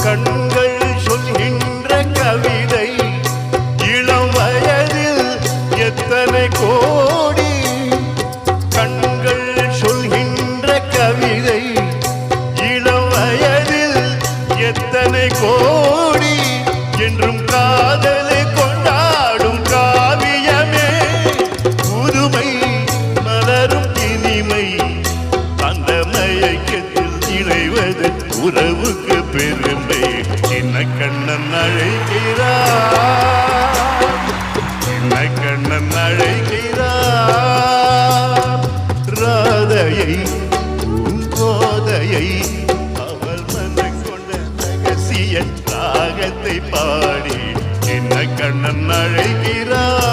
கண்கள் சொல்கின்ற கவிதை இளம் வயதில் எத்தனை கோடி. கண்கள் சொல்கின்ற கவிதை இளம் வயதில் எத்தனை கோடி. என்றும் காதலை கொண்டாடும் காவியமே புதுமை மலரும் இனிமை. அந்த மயக்கத்தில் இணைவது உறவுக்கு பெருமை. சின்ன கண்ணன் அழைக்கிறார், சின்ன கண்ணன் அழைக்கிறார். ராதையை போதையை அவள் மனம் கொண்ட ரகசிய ராகத்தை பாடி சின்ன கண்ணன் அழைக்கிறார்.